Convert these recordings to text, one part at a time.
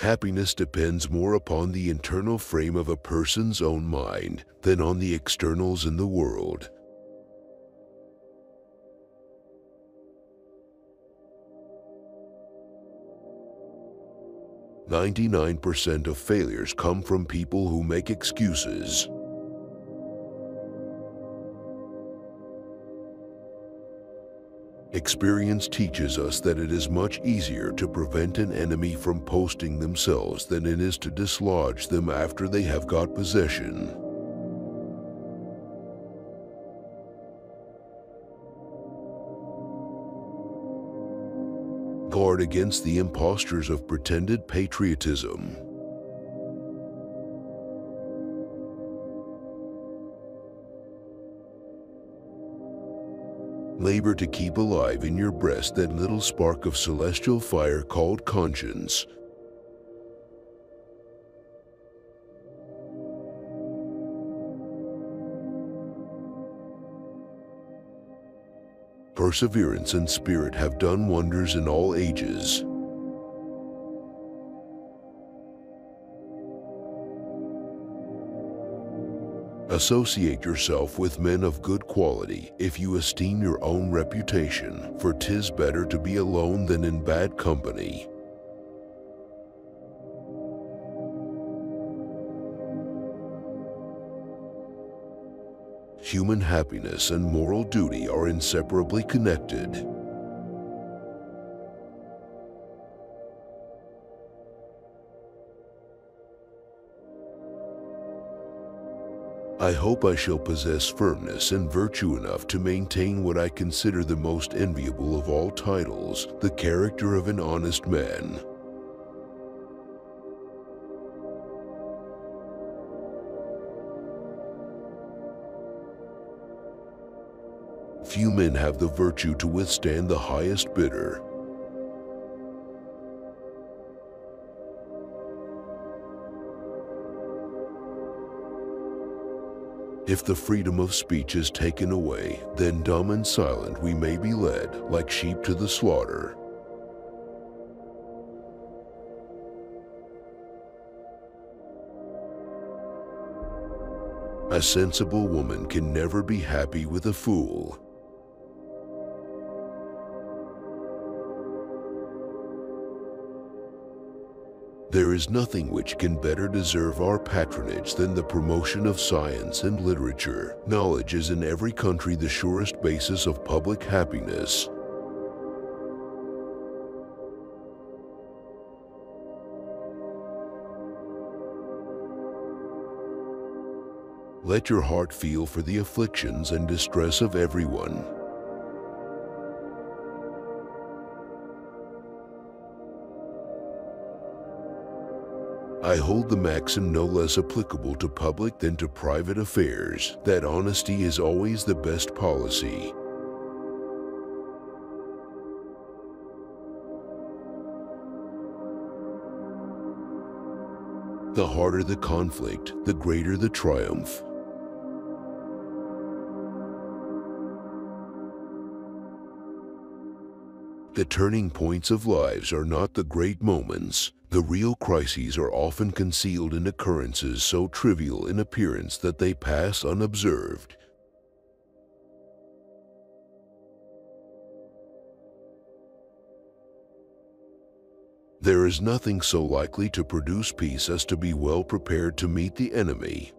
Happiness depends more upon the internal frame of a person's own mind than on the externals in the world. "99% of failures come from people who make excuses." Experience teaches us that it is much easier to prevent an enemy from posting themselves than it is to dislodge them after they have got possession. Guard against the impostures of pretended patriotism. Labor to keep alive in your breast that little spark of celestial fire called conscience. Perseverance and spirit have done wonders in all ages. Associate yourself with men of good quality if you esteem your own reputation, for 'tis better to be alone than in bad company. Human happiness and moral duty are inseparably connected. I hope I shall possess firmness and virtue enough to maintain what I consider the most enviable of all titles, the character of an honest man. Few men have the virtue to withstand the highest bidder. If the freedom of speech is taken away, then dumb and silent we may be led, like sheep to the slaughter. A sensible woman can never be happy with a fool. There is nothing which can better deserve our patronage than the promotion of science and literature. Knowledge is in every country the surest basis of public happiness. Let your heart feel for the afflictions and distress of everyone. I hold the maxim no less applicable to public than to private affairs, that honesty is always the best policy. The harder the conflict, the greater the triumph. The turning points of lives are not the great moments. The real crises are often concealed in occurrences so trivial in appearance that they pass unobserved. There is nothing so likely to produce peace as to be well prepared to meet the enemy.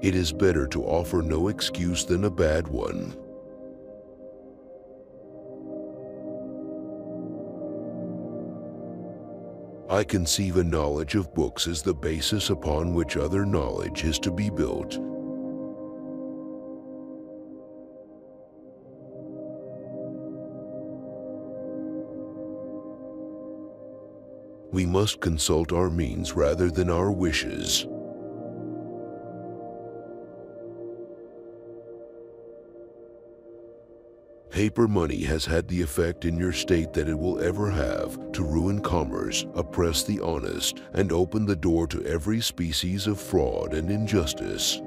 It is better to offer no excuse than a bad one. I conceive a knowledge of books as the basis upon which other knowledge is to be built. We must consult our means rather than our wishes. Paper money has had the effect in your state that it will ever have, to ruin commerce, oppress the honest, and open the door to every species of fraud and injustice.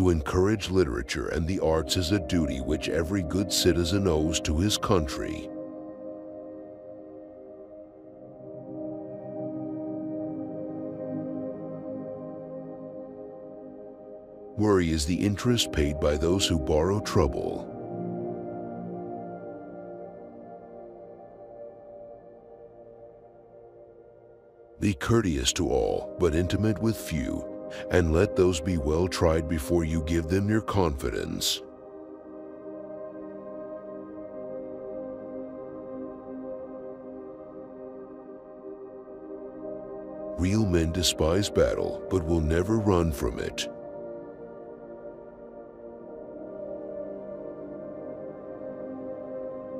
To encourage literature and the arts is a duty which every good citizen owes to his country. Worry is the interest paid by those who borrow trouble. Be courteous to all, but intimate with few, and let those be well tried before you give them your confidence. Real men despise battle, but will never run from it.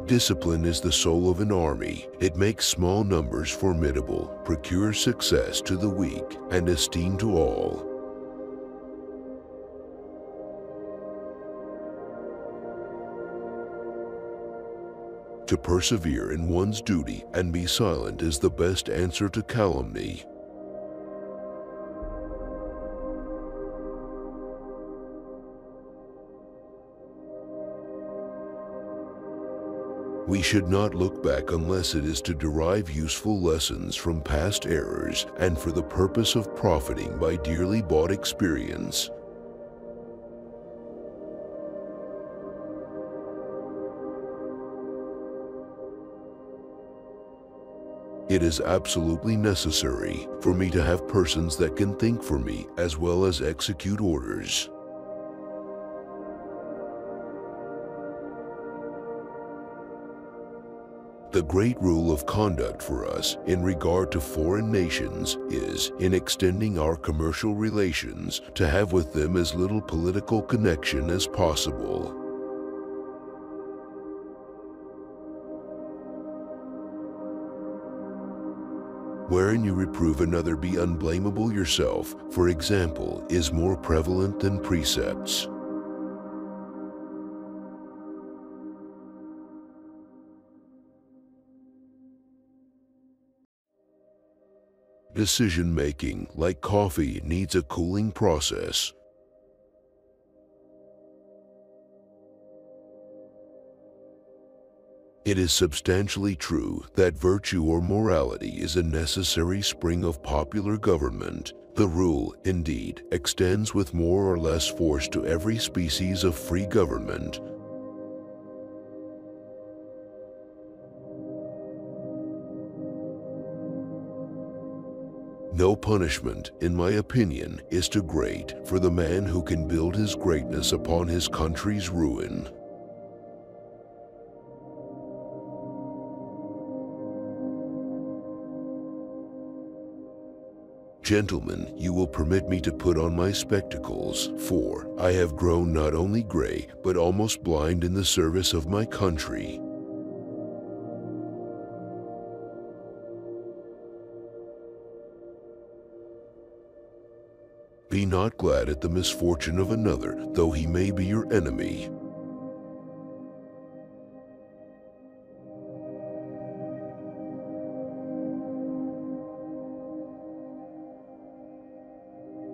Discipline is the soul of an army. It makes small numbers formidable, procures success to the weak, and esteem to all. To persevere in one's duty and be silent is the best answer to calumny. We should not look back unless it is to derive useful lessons from past errors and for the purpose of profiting by dearly bought experience. It is absolutely necessary for me to have persons that can think for me as well as execute orders. The great rule of conduct for us in regard to foreign nations is, in extending our commercial relations, to have with them as little political connection as possible. Wherein you reprove another, be unblameable yourself, for example, is more prevalent than precepts. Decision-making, like coffee, needs a cooling process. It is substantially true that virtue or morality is a necessary spring of popular government. The rule, indeed, extends with more or less force to every species of free government. No punishment, in my opinion, is too great for the man who can build his greatness upon his country's ruin. Gentlemen, you will permit me to put on my spectacles, for I have grown not only gray, but almost blind in the service of my country. Be not glad at the misfortune of another, though he may be your enemy.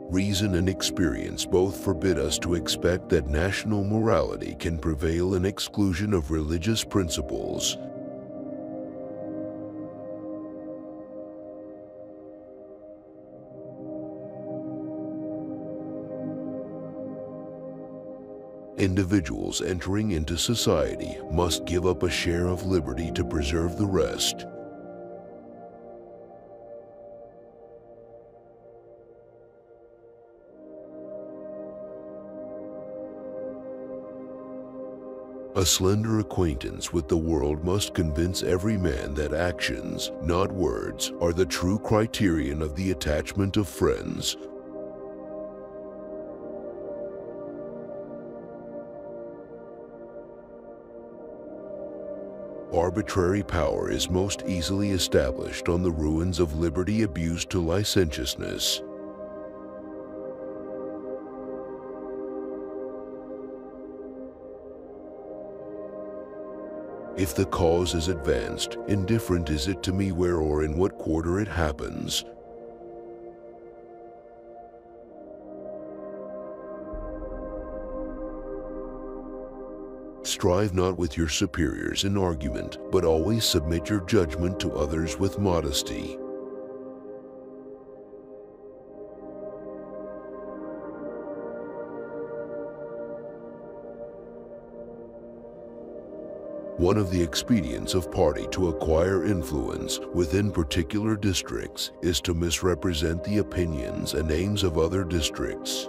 Reason and experience both forbid us to expect that national morality can prevail in exclusion of religious principles. Individuals entering into society must give up a share of liberty to preserve the rest. A slender acquaintance with the world must convince every man that actions, not words, are the true criterion of the attachment of friends. Arbitrary power is most easily established on the ruins of liberty abused to licentiousness. If the cause is advanced, indifferent is it to me where or in what quarter it happens. Strive not with your superiors in argument, but always submit your judgment to others with modesty. One of the expedients of party to acquire influence within particular districts is to misrepresent the opinions and aims of other districts.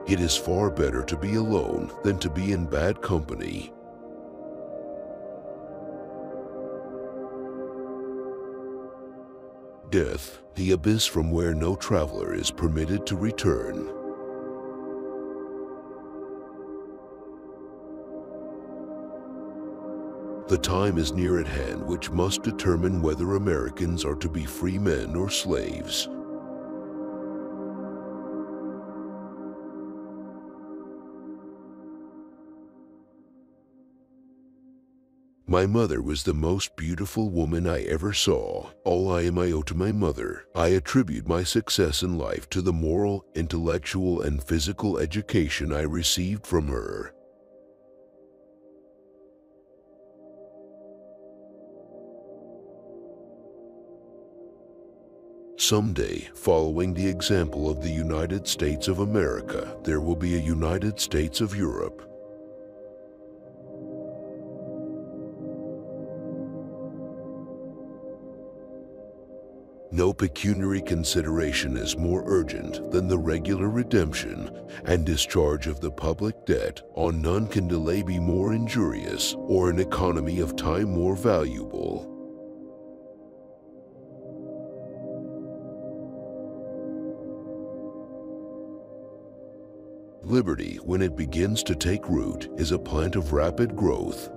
It is far better to be alone than to be in bad company. Death, the abyss from where no traveler is permitted to return. The time is near at hand which must determine whether Americans are to be free men or slaves. My mother was the most beautiful woman I ever saw. All I owe to my mother. I attribute my success in life to the moral, intellectual, and physical education I received from her. Someday, following the example of the United States of America, there will be a United States of Europe. No pecuniary consideration is more urgent than the regular redemption and discharge of the public debt. On none can delay be more injurious, or an economy of time more valuable. Liberty, when it begins to take root, is a plant of rapid growth.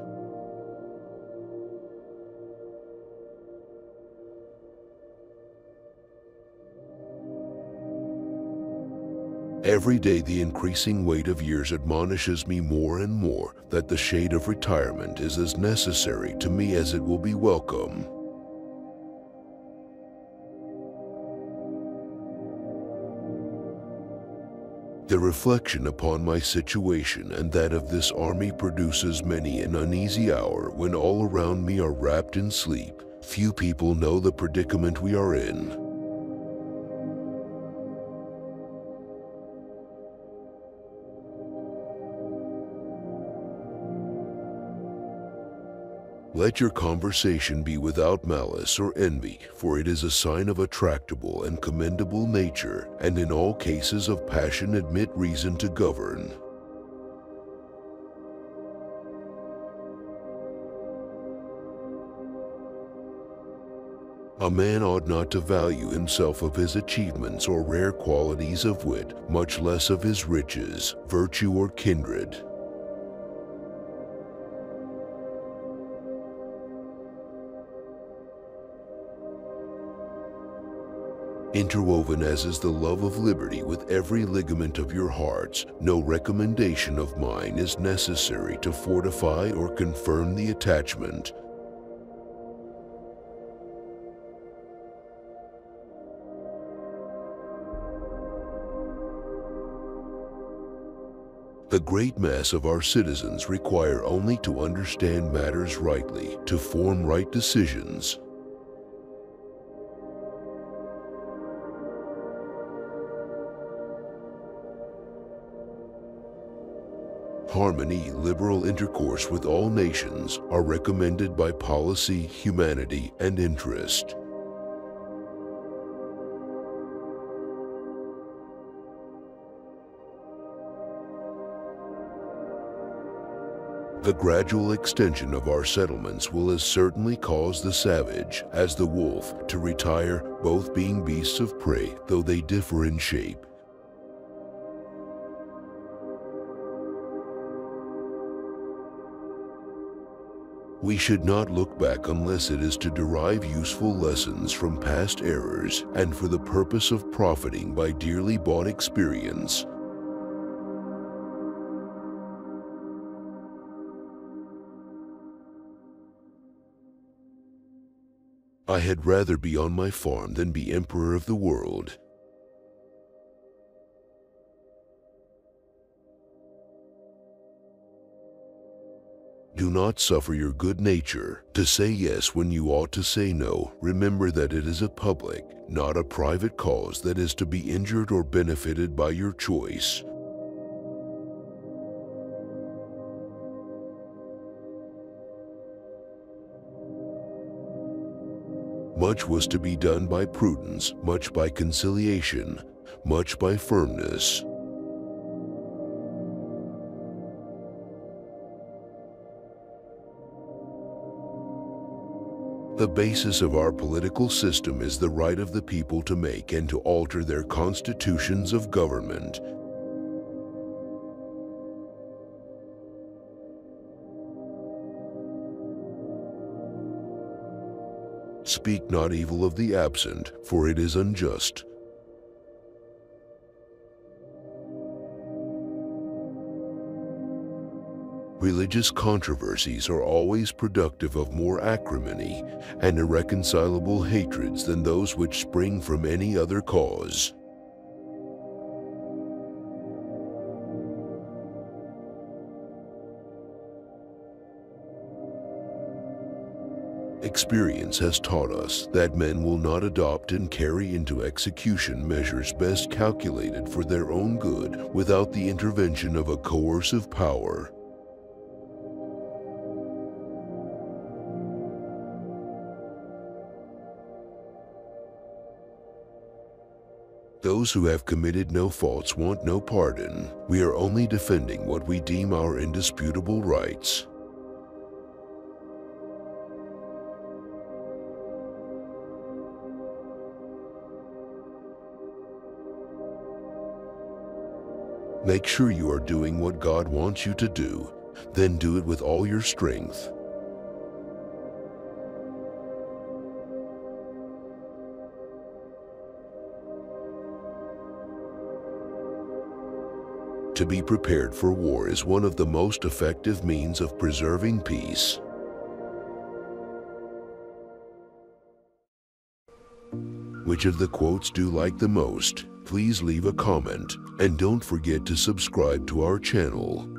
Every day the increasing weight of years admonishes me more and more that the shade of retirement is as necessary to me as it will be welcome. The reflection upon my situation and that of this army produces many an uneasy hour when all around me are wrapped in sleep. Few people know the predicament we are in. Let your conversation be without malice or envy, for it is a sign of a tractable and commendable nature, and in all cases of passion admit reason to govern. A man ought not to value himself of his achievements or rare qualities of wit, much less of his riches, virtue, or kindred. Interwoven as is the love of liberty with every ligament of your hearts, no recommendation of mine is necessary to fortify or confirm the attachment. The great mass of our citizens require only to understand matters rightly, to form right decisions. Harmony, liberal intercourse with all nations are recommended by policy, humanity, and interest. The gradual extension of our settlements will as certainly cause the savage as the wolf to retire, both being beasts of prey, though they differ in shape. We should not look back unless it is to derive useful lessons from past errors and for the purpose of profiting by dearly bought experience. I had rather be on my farm than be emperor of the world. Do not suffer your good nature to say yes when you ought to say no. Remember that it is a public, not a private cause that is to be injured or benefited by your choice. Much was to be done by prudence, much by conciliation, much by firmness. The basis of our political system is the right of the people to make and to alter their constitutions of government. Speak not evil of the absent, for it is unjust. Religious controversies are always productive of more acrimony and irreconcilable hatreds than those which spring from any other cause. Experience has taught us that men will not adopt and carry into execution measures best calculated for their own good without the intervention of a coercive power. Those who have committed no faults want no pardon. We are only defending what we deem our indisputable rights. Make sure you are doing what God wants you to do, then do it with all your strength. To be prepared for war is one of the most effective means of preserving peace. Which of the quotes do you like the most? Please leave a comment and don't forget to subscribe to our channel.